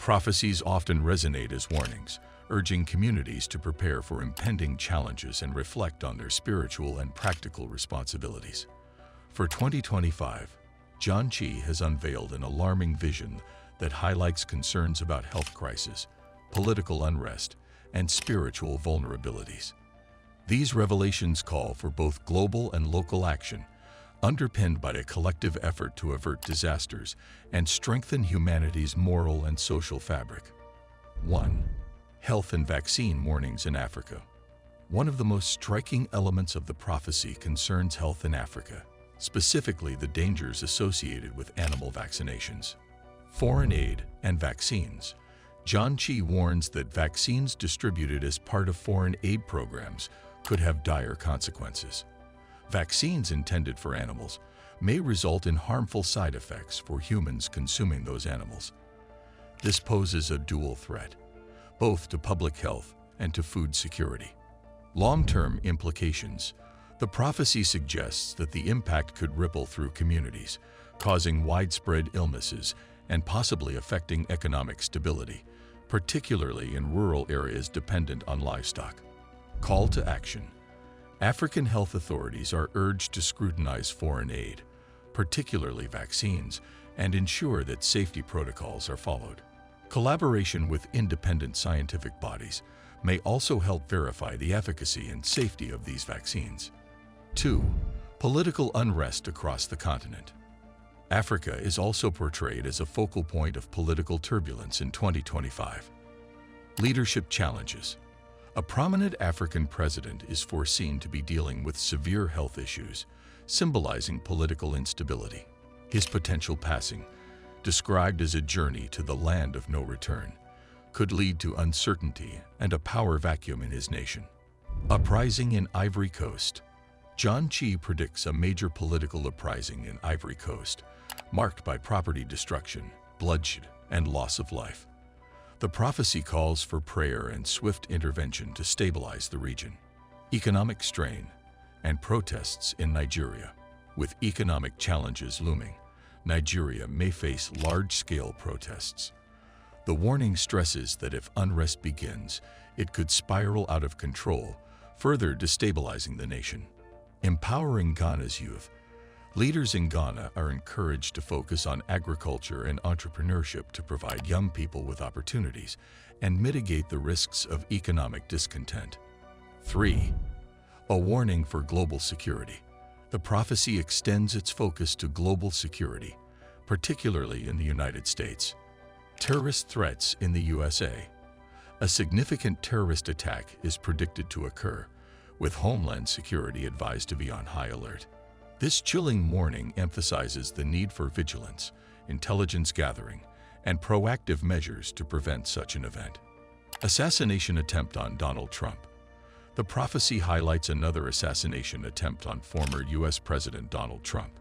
Prophecies often resonate as warnings, urging communities to prepare for impending challenges and reflect on their spiritual and practical responsibilities. For 2025, John Chi has unveiled an alarming vision that highlights concerns about health crisis, political unrest, and spiritual vulnerabilities. These revelations call for both global and local action, underpinned by a collective effort to avert disasters and strengthen humanity's moral and social fabric. 1. Health and vaccine warnings in Africa. One of the most striking elements of the prophecy concerns health in Africa, specifically the dangers associated with animal vaccinations. Foreign aid and vaccines. John Chi warns that vaccines distributed as part of foreign aid programs could have dire consequences. Vaccines intended for animals may result in harmful side effects for humans consuming those animals. This poses a dual threat, both to public health and to food security. Long-term implications. The prophecy suggests that the impact could ripple through communities, causing widespread illnesses and possibly affecting economic stability, particularly in rural areas dependent on livestock. Call to action. African health authorities are urged to scrutinize foreign aid, particularly vaccines, and ensure that safety protocols are followed. Collaboration with independent scientific bodies may also help verify the efficacy and safety of these vaccines. 2. Political unrest across the continent. Africa is also portrayed as a focal point of political turbulence in 2025. Leadership challenges. A prominent African president is foreseen to be dealing with severe health issues, symbolizing political instability. His potential passing, described as a journey to the land of no return, could lead to uncertainty and a power vacuum in his nation. Uprising in Ivory Coast. John Chi predicts a major political uprising in Ivory Coast, marked by property destruction, bloodshed, and loss of life. The prophecy calls for prayer and swift intervention to stabilize the region. Economic strain and protests in Nigeria. With economic challenges looming, Nigeria may face large-scale protests. The warning stresses that if unrest begins, it could spiral out of control, further destabilizing the nation. Empowering Ghana's youth. Leaders in Ghana are encouraged to focus on agriculture and entrepreneurship to provide young people with opportunities and mitigate the risks of economic discontent. 3. A warning for global security. The prophecy extends its focus to global security, particularly in the United States. Terrorist threats in the USA. A significant terrorist attack is predicted to occur, with Homeland Security advised to be on high alert. This chilling warning emphasizes the need for vigilance, intelligence gathering, and proactive measures to prevent such an event. Assassination attempt on Donald Trump. The prophecy highlights another assassination attempt on former U.S. President Donald Trump.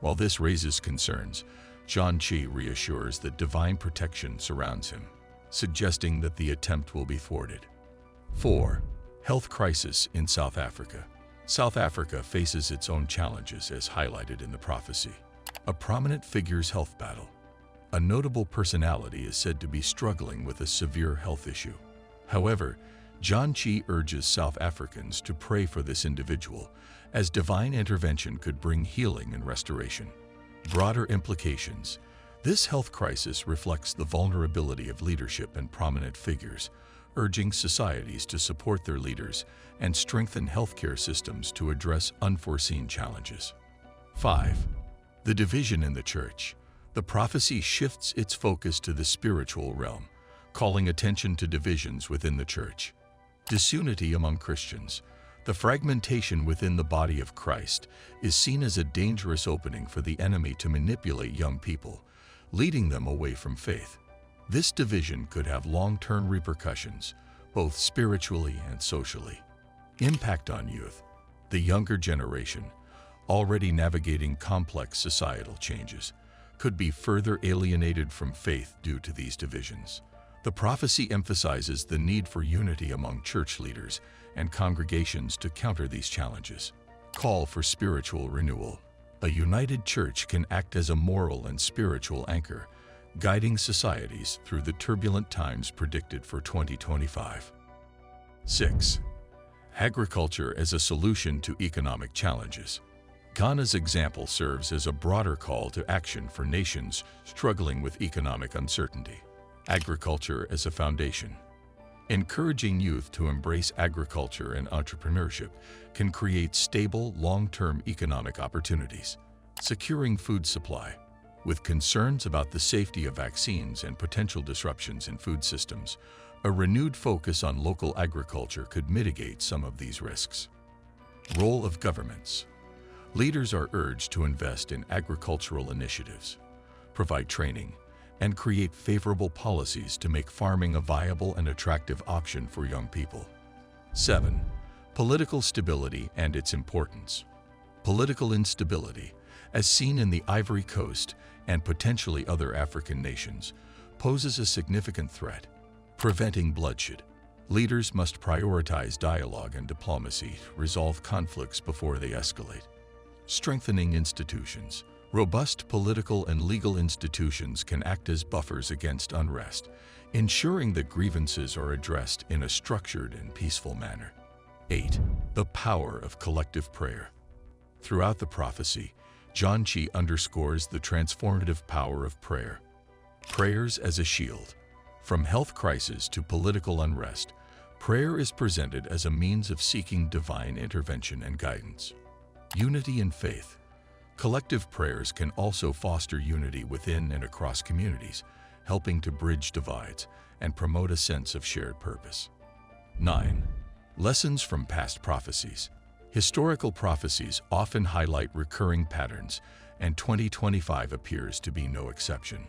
While this raises concerns, John Chi reassures that divine protection surrounds him, suggesting that the attempt will be thwarted. 4. Health crisis in South Africa. South Africa faces its own challenges as highlighted in the prophecy. A prominent figure's health battle. A notable personality is said to be struggling with a severe health issue. However, John Chi urges South Africans to pray for this individual, as divine intervention could bring healing and restoration. Broader implications. This health crisis reflects the vulnerability of leadership and prominent figures, urging societies to support their leaders and strengthen healthcare systems to address unforeseen challenges. 5. The division in the church. The prophecy shifts its focus to the spiritual realm, calling attention to divisions within the church. Disunity among Christians. The fragmentation within the body of Christ is seen as a dangerous opening for the enemy to manipulate young people, leading them away from faith. This division could have long-term repercussions, both spiritually and socially. Impact on youth. The younger generation, already navigating complex societal changes, could be further alienated from faith due to these divisions. The prophecy emphasizes the need for unity among church leaders and congregations to counter these challenges. Call for spiritual renewal. A united church can act as a moral and spiritual anchor, guiding societies through the turbulent times predicted for 2025. 6. Agriculture as a solution to economic challenges. Ghana's example serves as a broader call to action for nations struggling with economic uncertainty. Agriculture as a foundation. Encouraging youth to embrace agriculture and entrepreneurship can create stable, long-term economic opportunities. Securing food supply. With concerns about the safety of vaccines and potential disruptions in food systems, a renewed focus on local agriculture could mitigate some of these risks. Role of governments. Leaders are urged to invest in agricultural initiatives, provide training, and create favorable policies to make farming a viable and attractive option for young people. 7. Political stability and its importance. Political instability, as seen in the Ivory Coast and potentially other African nations, poses a significant threat. Preventing bloodshed. Leaders must prioritize dialogue and diplomacy to resolve conflicts before they escalate. Strengthening institutions. Robust political and legal institutions can act as buffers against unrest, ensuring that grievances are addressed in a structured and peaceful manner. 8. The power of collective prayer. Throughout the prophecy, John Chi underscores the transformative power of prayer. Prayers as a shield. From health crisis to political unrest, prayer is presented as a means of seeking divine intervention and guidance. Unity in faith. Collective prayers can also foster unity within and across communities, helping to bridge divides and promote a sense of shared purpose. 9. Lessons from past prophecies. Historical prophecies often highlight recurring patterns, and 2025 appears to be no exception.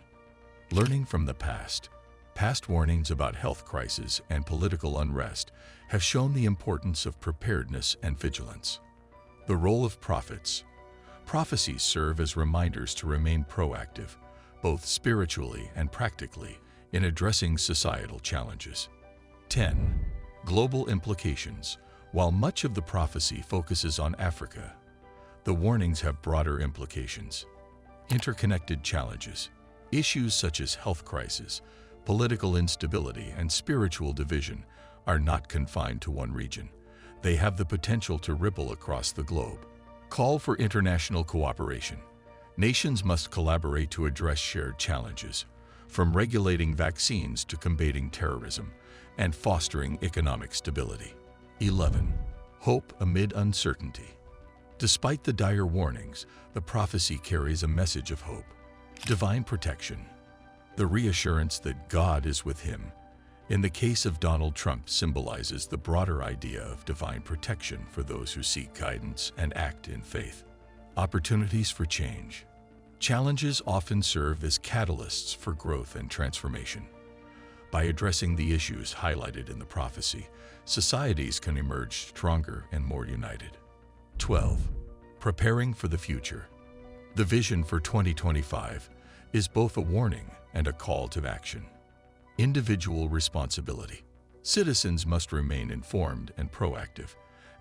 Learning from the past. Past warnings about health crises and political unrest have shown the importance of preparedness and vigilance. The role of prophets. Prophecies serve as reminders to remain proactive, both spiritually and practically, in addressing societal challenges. 10. Global implications. While much of the prophecy focuses on Africa, the warnings have broader implications. Interconnected challenges. Issues such as health crisis, political instability, and spiritual division are not confined to one region. They have the potential to ripple across the globe. Call for international cooperation. Nations must collaborate to address shared challenges, from regulating vaccines to combating terrorism and fostering economic stability. 11. Hope amid uncertainty. Despite the dire warnings, the prophecy carries a message of hope. Divine protection. The reassurance that God is with him, in the case of Donald Trump, symbolizes the broader idea of divine protection for those who seek guidance and act in faith. Opportunities for change. Challenges often serve as catalysts for growth and transformation. By addressing the issues highlighted in the prophecy, societies can emerge stronger and more united. 12. Preparing for the future. The vision for 2025 is both a warning and a call to action. Individual responsibility. Citizens must remain informed and proactive,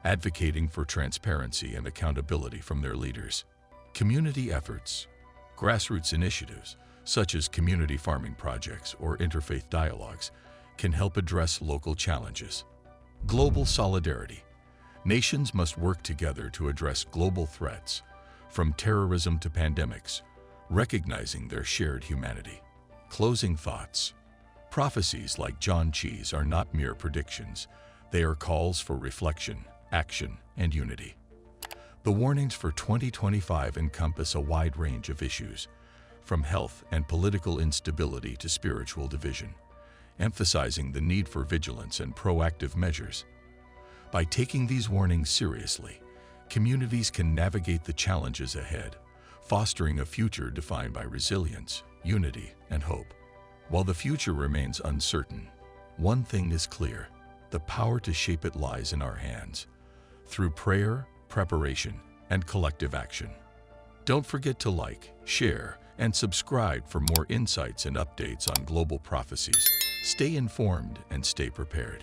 advocating for transparency and accountability from their leaders. Community efforts. Grassroots initiatives, such as community farming projects or interfaith dialogues, can help address local challenges. Global solidarity. Nations must work together to address global threats, from terrorism to pandemics, recognizing their shared humanity. Closing thoughts. Prophecies like John Chi's are not mere predictions. They are calls for reflection, action, and unity. The warnings for 2025 encompass a wide range of issues, from health and political instability to spiritual division, emphasizing the need for vigilance and proactive measures. By taking these warnings seriously, communities can navigate the challenges ahead, fostering a future defined by resilience, unity, and hope. While the future remains uncertain, one thing is clear: the power to shape it lies in our hands, through prayer, preparation, and collective action. Don't forget to like, share, and subscribe for more insights and updates on global prophecies. Stay informed and stay prepared.